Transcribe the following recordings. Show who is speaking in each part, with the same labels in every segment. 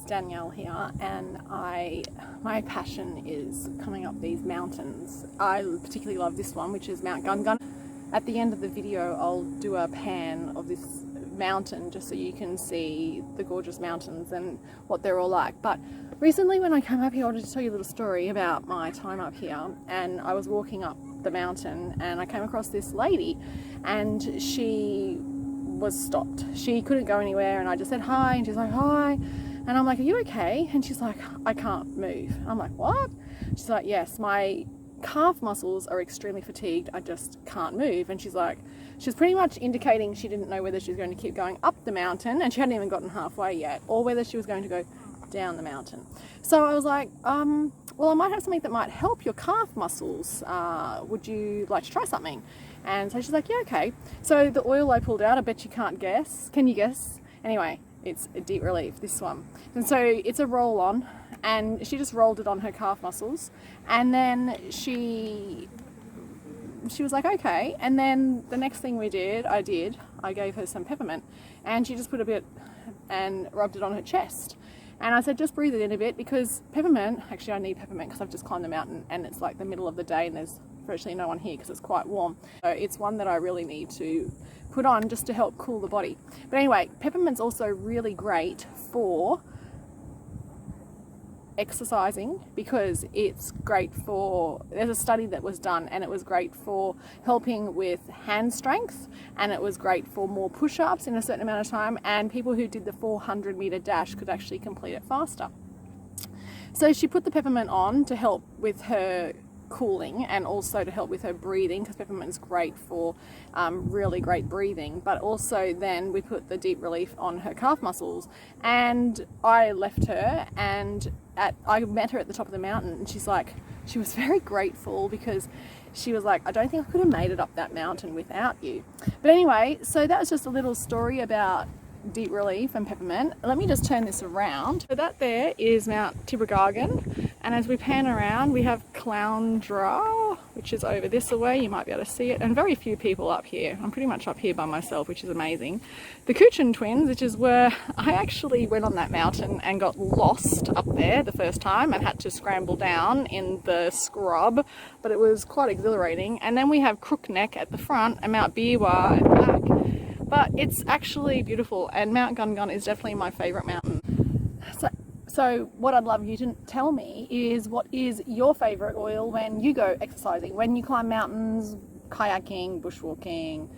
Speaker 1: Danielle here, and my passion is coming up these mountains. I particularly love this one, which is Mount Gungun. At the end of the video I'll do a pan of this mountain just so you can see the gorgeous mountains and what they're all like. But recently when I came up here, I wanted to tell you a little story about my time up here. And I was walking up the mountain and I came across this lady, and she was stopped. She couldn't go anywhere, and I just said hi, and she's like, hi. And I'm like, are you okay? And she's like, I can't move. I'm like, what? She's like, yes, my calf muscles are extremely fatigued, I just can't move. And she's like, she's pretty much indicating she didn't know whether she was going to keep going up the mountain, and she hadn't even gotten halfway yet, or whether she was going to go down the mountain. So I was like, well, I might have something that might help your calf muscles. Would you like to try something? And so she's like, yeah, okay. So the oil I pulled out, I bet you can't guess. Can you guess? Anyway, it's a deep relief, this one. And so it's a roll on, and she just rolled it on her calf muscles, and then she was like, okay. And then the next thing I gave her some peppermint, and she just put a bit and rubbed it on her chest. And I said, just breathe it in a bit, because peppermint, actually I need peppermint because I've just climbed the mountain and it's like the middle of the day and there's virtually no one here because it's quite warm. So it's one that I really need to put on just to help cool the body. But anyway, peppermint's also really great for exercising, because it's great for, there's a study that was done and it was great for helping with hand strength, and it was great for more push-ups in a certain amount of time, and people who did the 400-meter dash could actually complete it faster. So she put the peppermint on to help with her cooling and also to help with her breathing, because peppermint is great for really great breathing. But also then we put the deep relief on her calf muscles, and I left her, and I met her at the top of the mountain, and she's like, she was very grateful, because she was like, I don't think I could have made it up that mountain without you. But anyway, so that was just a little story about deep relief and peppermint. Let me just turn this around. So that there is Mount Tibrogargan, and as we pan around we have Cloundra, which is over this away. You might be able to see it, and very few people up here. I'm pretty much up here by myself, which is amazing. The Coochon Twins, which is where I actually went on that mountain and got lost up there the first time and had to scramble down in the scrub, but it was quite exhilarating. And then we have Crook Neck at the front and Mount Biwa at the back. But it's actually beautiful, and Mount Gungun is definitely my favourite mountain. So what I'd love you to tell me is, what is your favourite oil when you go exercising, when you climb mountains, kayaking, bushwalking,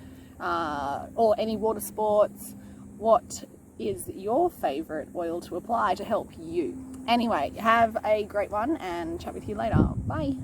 Speaker 1: or any water sports? What is your favourite oil to apply to help you? Anyway, have a great one and chat with you later. Bye.